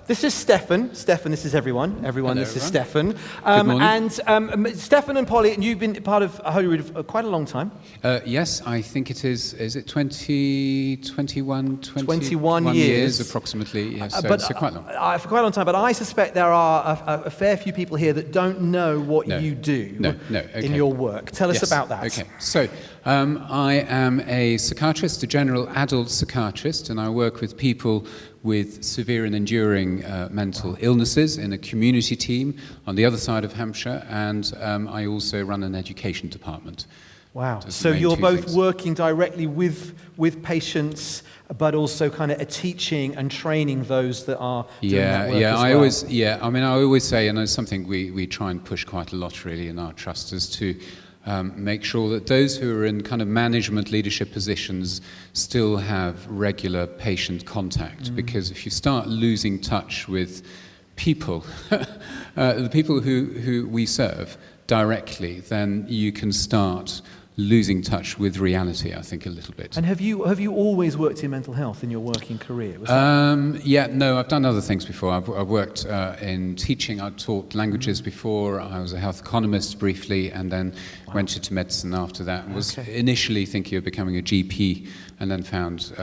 This is Stefan. Stefan, this is everyone. Everyone, Hello, this is everyone. Stefan. Good morning. And Stefan and Polly, you've been part of Holyrood for quite a long time. Yes, I think it is it 21 years approximately? Yes, so quite long. For quite a long time, but I suspect there are a fair few people here that don't know what you do okay. in your work. Tell us Yes, about that. Okay, so I am a psychiatrist, a general adult psychiatrist, and I work with people with severe and enduring mental illnesses in a community team on the other side of Hampshire, and I also run an education department. Wow. So you're both working directly with patients, but also kind of teaching and training those that are doing that work as well. I always say, and it's something we try and push quite a lot really in our trust, is to make sure that those who are in kind of management leadership positions still have regular patient contact, because if you start losing touch with people, the people who we serve directly, then you can start losing touch with reality, I think, a little bit. And have you always worked in mental health in your working career? No, I've done other things before. I've worked in teaching. I taught languages before. I was a health economist briefly, and then went into medicine after that. Was initially thinking of becoming a GP, and then found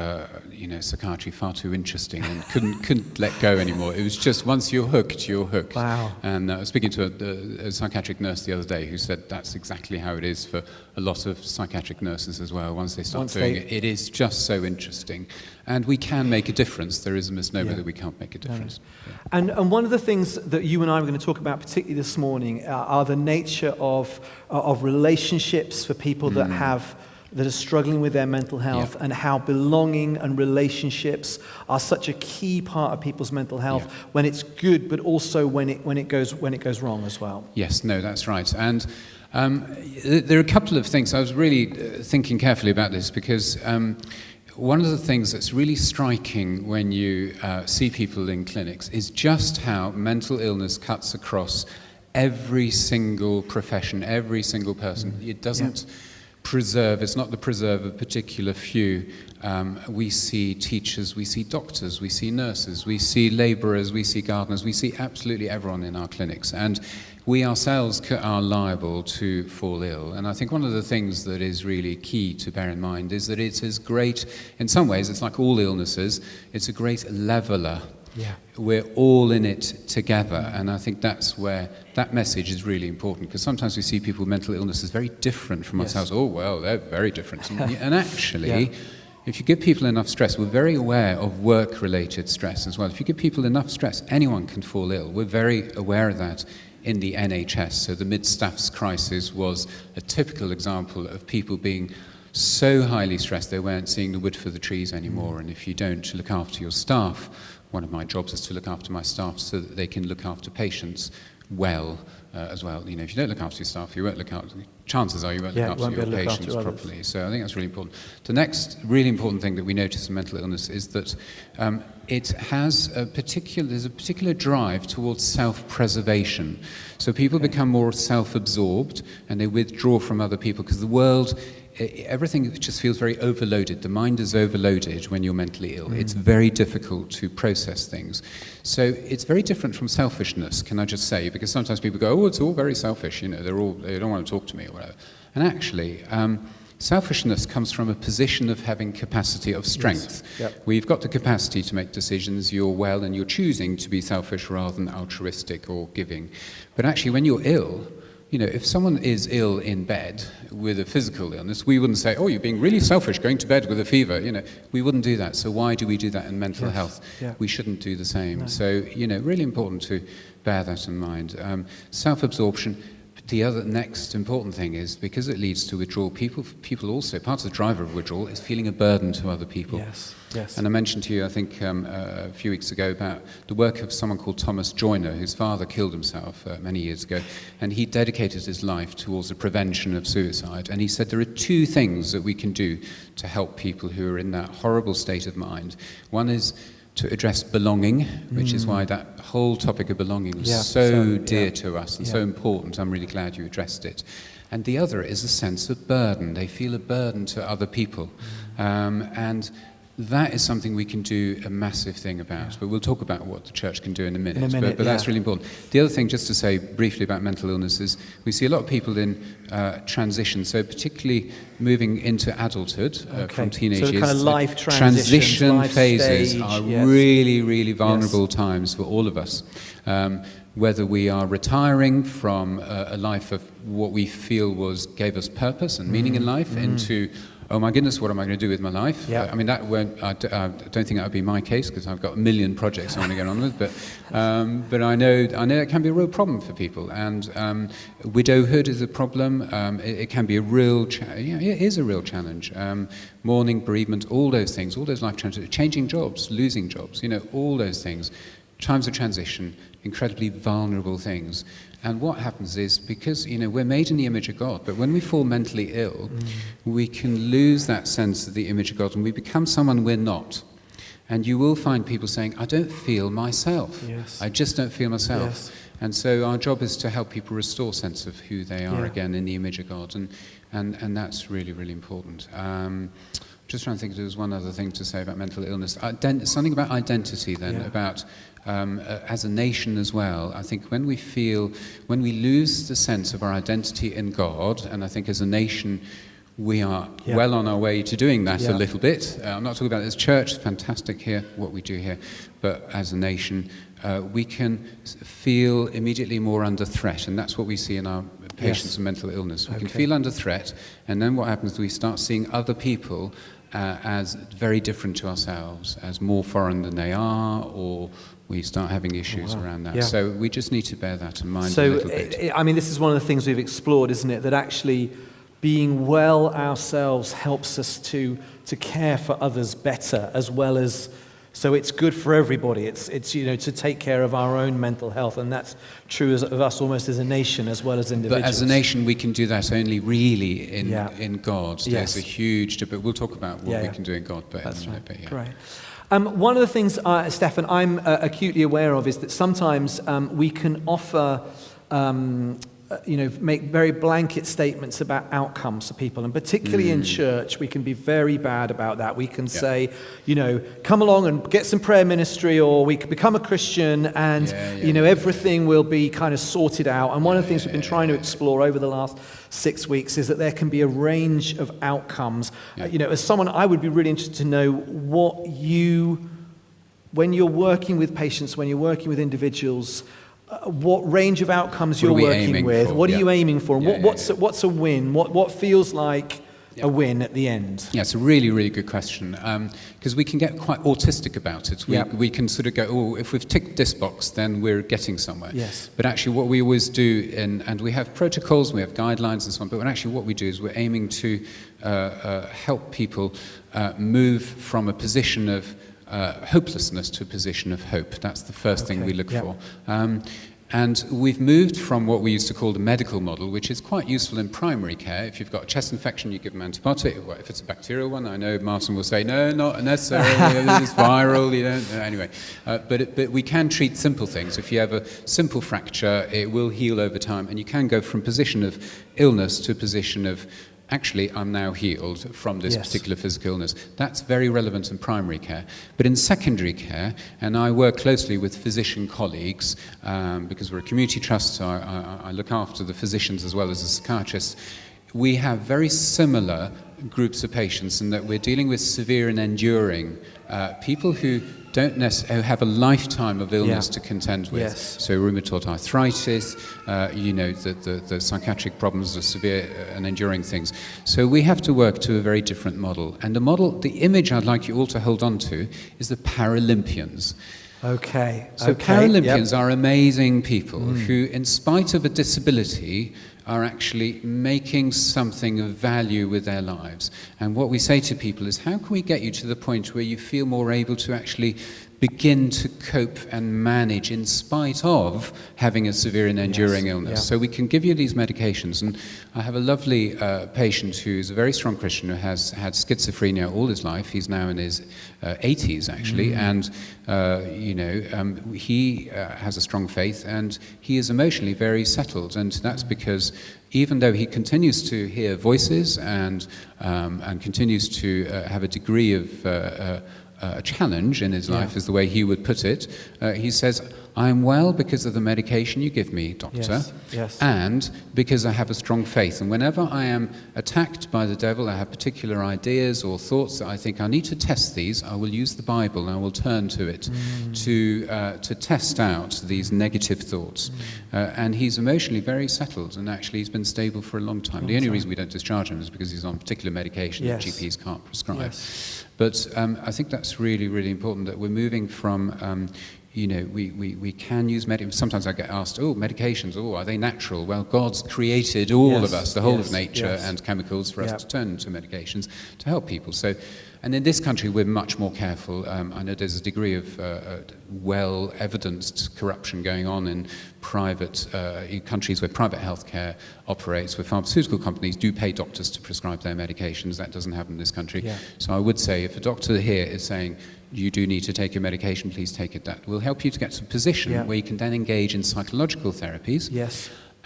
psychiatry far too interesting and couldn't let go anymore. It was just once you're hooked, you're hooked. Wow. And I was speaking to a psychiatric nurse the other day who said that's exactly how it is for a lot of psychiatric nurses as well. Once they start doing it, it is just so interesting. And we can make a difference. There is a misnomer that we can't make a difference. No. And one of the things that you and I are going to talk about particularly this morning are the nature of relationships for people that are struggling with their mental health, and how belonging and relationships are such a key part of people's mental health when it's good, but also when it goes wrong as well. Yes, no, that's right. And there are a couple of things. I was really thinking carefully about this because one of the things that's really striking when you see people in clinics is just how mental illness cuts across every single profession, every single person. It doesn't preserve, it's not the preserve of a particular few. We see teachers, we see doctors, we see nurses, we see labourers, we see gardeners, we see absolutely everyone in our clinics. And we ourselves are liable to fall ill. And I think one of the things that is really key to bear in mind is that it is great, in some ways, it's like all illnesses, it's a great leveller. Yeah. We're all in it together, and I think that's where that message is really important, because sometimes we see people with mental illness as very different from ourselves. Oh, well, they're very different. And actually, if you give people enough stress, we're very aware of work-related stress as well. If you give people enough stress, anyone can fall ill. We're very aware of that in the NHS. So the mid-staffs crisis was a typical example of people being so highly stressed they weren't seeing the wood for the trees anymore. And if you don't look after your staff, one of my jobs is to look after my staff so that they can look after patients well as well. You know, if you don't look after your staff, you won't look after. Chances are you won't look after your patients properly. So I think that's really important. The next really important thing that we notice in mental illness is that it has there's a particular drive towards self-preservation. So people become more self-absorbed and they withdraw from other people because the world. Everything just feels very overloaded. The mind is overloaded when you're mentally ill. It's very difficult to process things. So it's very different from selfishness, can I just say, because sometimes people go, oh, it's all very selfish, you know, they don't want to talk to me or whatever. And actually, selfishness comes from a position of having capacity of strength. Yes. Yep. We've got the capacity to make decisions. You're well and you're choosing to be selfish rather than altruistic or giving. But actually, when you're ill, you know, if someone is ill in bed with a physical illness, we wouldn't say, oh, you're being really selfish going to bed with a fever. You know, we wouldn't do that. So why do we do that in mental health? Yeah. We shouldn't do the same. No. So, you know, really important to bear that in mind. Self-absorption. The other next important thing is, because it leads to withdrawal, people also, part of the driver of withdrawal is feeling a burden to other people. Yes, yes. And I mentioned to you, I think, a few weeks ago about the work of someone called Thomas Joyner, whose father killed himself many years ago, and he dedicated his life towards the prevention of suicide. And he said there are two things that we can do to help people who are in that horrible state of mind. One is to address belonging, which is why that whole topic of belonging was so dear to us and so important. I'm really glad you addressed it. And the other is a sense of burden. They feel a burden to other people. And that is something we can do a massive thing about. But we'll talk about what the church can do in a minute. But Yeah. that's really important. The other thing, just to say briefly about mental illness, is we see a lot of people in transition, so particularly moving into adulthood from teenage years. So the kind of life transition life phases stage, are yes. really, really vulnerable times for all of us. Whether we are retiring from a life of what we feel gave us purpose and meaning in life into, oh my goodness, what am I going to do with my life? Yeah. I mean, I don't think that would be my case because I've got a million projects I want to get on with. But I know it can be a real problem for people. And widowhood is a problem. It can be a real, it is a real challenge. Mourning, bereavement, all those things, all those life challenges, changing jobs, losing jobs, all those things. Times of transition, incredibly vulnerable things. And what happens is, because we're made in the image of God, but when we fall mentally ill, we can lose that sense of the image of God and we become someone we're not. And you will find people saying, I don't feel myself. Yes. I just don't feel myself. Yes. And so our job is to help people restore sense of who they are again in the image of God. And that's really, really important. Just trying to think if there was one other thing to say about mental illness. Something about identity then, about as a nation as well. I think when we lose the sense of our identity in God, and I think as a nation we are well on our way to doing that a little bit. I'm not talking about this church, fantastic here, what we do here, but as a nation we can feel immediately more under threat, and that's what we see in our patients with mental illness. We can feel under threat, and then what happens is we start seeing other people as very different to ourselves, as more foreign than they are, or we start having issues around that. So we just need to bear that in mind a little bit. I mean, this is one of the things we've explored, isn't it? That actually being well ourselves helps us to care for others better, as well as, so it's good for everybody. It's to take care of our own mental health, and that's true of us almost as a nation as well as individuals. But as a nation, we can do that only really in God. There's a huge debate. We'll talk about what we can do in God, but that's in a right. bit, Great. One of the things, Stefan, I'm acutely aware of is that sometimes we can offer, make very blanket statements about outcomes for people, and particularly in church, we can be very bad about that. We can say, come along and get some prayer ministry, or we can become a Christian, and everything will be kind of sorted out. And one of the things we've been trying to explore over the last 6 weeks is that there can be a range of outcomes. As someone, I would be really interested to know when you're working with patients, when you're working with individuals, what range of outcomes you're working with. What are you aiming for? What's a win? What feels like a win at the end? Yeah, it's a really, really good question, because we can get quite autistic about it. We can sort of go, oh, if we've ticked this box, then we're getting somewhere. Yes. But actually what we always do, and we have protocols, we have guidelines and so on, but actually what we do is we're aiming to help people move from a position of hopelessness to a position of hope. That's the first thing we look for. And we've moved from what we used to call the medical model, which is quite useful in primary care. If you've got a chest infection, you give an antibiotic. Well, if it's a bacterial one, I know Martin will say, no, not necessarily, it's viral, anyway. But we can treat simple things. If you have a simple fracture, it will heal over time, and you can go from position of illness to a position of actually, I'm now healed from this particular physical illness. That's very relevant in primary care. But in secondary care, and I work closely with physician colleagues, because we're a community trust, so I look after the physicians as well as the psychiatrists, we have very similar groups of patients in that we're dealing with severe and enduring people who don't necessarily have a lifetime of illness to contend with. Yes. So rheumatoid arthritis, the psychiatric problems, the severe and enduring things. So we have to work to a very different model. And the image I'd like you all to hold on to is the Paralympians. Okay. So Paralympians are amazing people who, in spite of a disability, are actually making something of value with their lives. And what we say to people is, how can we get you to the point where you feel more able to actually begin to cope and manage in spite of having a severe and enduring illness? So we can give you these medications. And I have a lovely patient who's a very strong Christian who has had schizophrenia all his life. He's now in his 80s, actually. And, he has a strong faith, and he is emotionally very settled. And that's because even though he continues to hear voices and continues to have a degree of a challenge in his life, is the way he would put it, he says, I am well because of the medication you give me, doctor, and because I have a strong faith. And whenever I am attacked by the devil, I have particular ideas or thoughts that I think I need to test these, I will use the Bible and I will turn to it to test out these negative thoughts. And he's emotionally very settled, and actually he's been stable for a long time. The only reason we don't discharge him is because he's on particular medication that GPs can't prescribe. But I think that's really, really important, that we're moving from... we can use medications. Sometimes I get asked, medications, are they natural? Well, God's created all of us, the whole of nature and chemicals for us to turn to medications to help people. So, and in this country, we're much more careful. I know there's a degree of well-evidenced corruption going on in private countries where private healthcare operates, where pharmaceutical companies do pay doctors to prescribe their medications. That doesn't happen in this country. So I would say, if a doctor here is saying, you do need to take your medication, please take it. That will help you to get to a position where you can then engage in psychological therapies.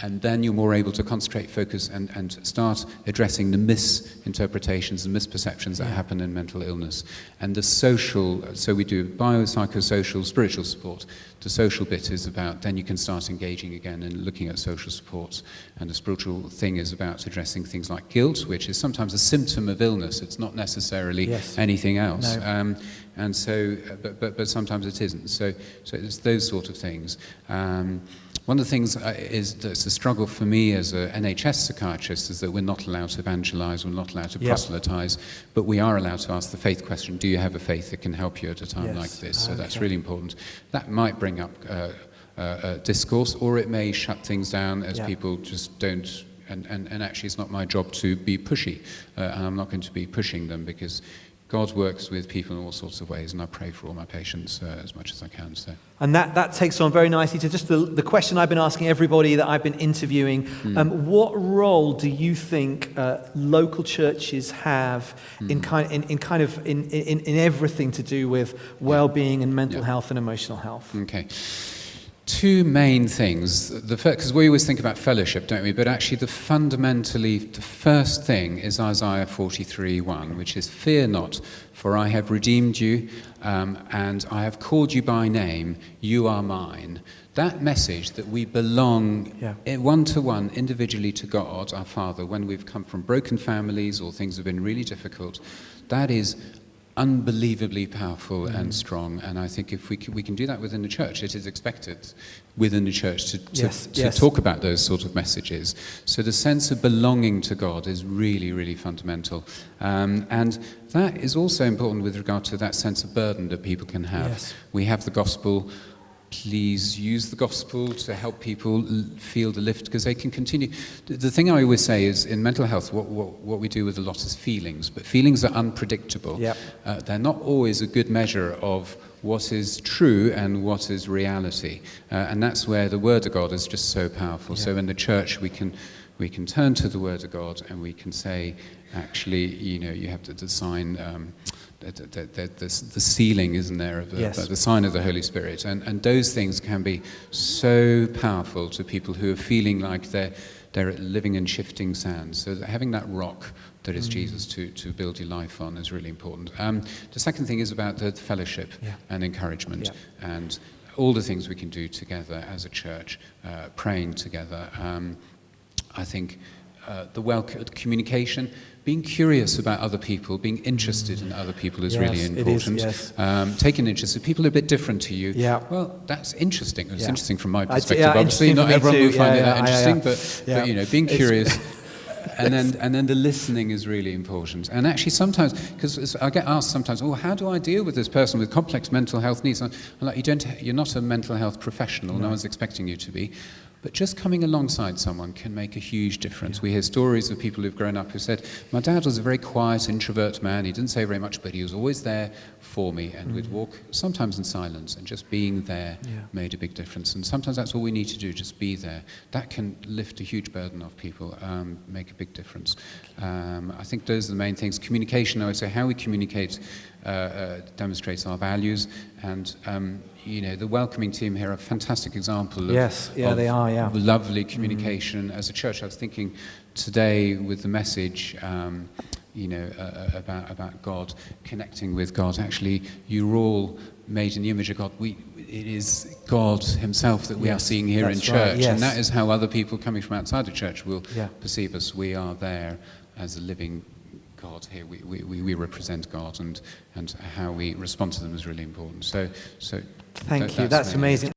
And then you're more able to concentrate, focus, and start addressing the misinterpretations and misperceptions that happen in mental illness. And the social, so we do biopsychosocial, spiritual support. The social bit is about, then you can start engaging again and looking at social supports. And the spiritual thing is about addressing things like guilt, which is sometimes a symptom of illness. It's not necessarily anything else. And so, but sometimes it isn't. So it's those sort of things. One of the things that's a struggle for me as an NHS psychiatrist is that we're not allowed to evangelize, we're not allowed to proselytize, but we are allowed to ask the faith question, do you have a faith that can help you at a time like this? So that's really important. That might bring up discourse, or it may shut things down as people just don't, and actually it's not my job to be pushy, and I'm not going to be pushing them, because God works with people in all sorts of ways, and I pray for all my patients as much as I can. So. And that takes on very nicely to just the question I've been asking everybody that I've been interviewing. What role do you think local churches have in everything to do with well-being and mental health and emotional health? Okay. Two main things. The first, because we always think about fellowship, don't we? But actually, the first thing is Isaiah 43:1, which is, "Fear not, for I have redeemed you, and I have called you by name. You are mine." That message that we belong one-to-one, individually to God, our Father, when we've come from broken families or things have been really difficult, that is unbelievably powerful and strong, and I think if we can do that within the church, it is expected within the church to talk about those sort of messages. So the sense of belonging to God is really, really fundamental, and that is also important with regard to that sense of burden that people can have. We have the gospel. Please use the gospel to help people feel the lift, because they can continue. The thing I always say is, in mental health, what we do with a lot is feelings, but feelings are unpredictable. They're not always a good measure of what is true and what is reality, and that's where the Word of God is just so powerful. So in the church, we can turn to the Word of God and we can say, actually, you have to design. The sealing, isn't there, of the sign of the Holy Spirit, and those things can be so powerful to people who are feeling like they're living in shifting sand. So having that rock that is Jesus to build your life on is really important. The second thing is about the fellowship and encouragement, and all the things we can do together as a church, praying together. I think the communication, being curious about other people, being interested in other people is really important. Taking interest in people who are a bit different to you. Well, that's interesting. It's interesting from my perspective. Obviously, not everyone will find it that interesting, but being curious. And then the listening is really important. And actually sometimes, because I get asked sometimes, how do I deal with this person with complex mental health needs? I'm like, you're not a mental health professional. No one's expecting you to be. But just coming alongside someone can make a huge difference. We hear stories of people who've grown up who said, my dad was a very quiet, introvert man. He didn't say very much, but he was always there for me, and we'd walk sometimes in silence, and just being there made a big difference. And sometimes that's all we need to do, just be there. That can lift a huge burden off people, make a big difference. I think those are the main things. Communication, I would say, how we communicate demonstrates our values. And the welcoming team here are a fantastic example of, Yes, yeah, they are, yeah. lovely communication. As a church, I was thinking today with the message, about God, connecting with God. Actually, you're all made in the image of God. It is God himself that we are seeing here in church. Right, yes. And that is how other people coming from outside the church will Yeah. perceive us. We are there as a living God here. We represent God, and how we respond to them is really important. So Thank you. That's amazing.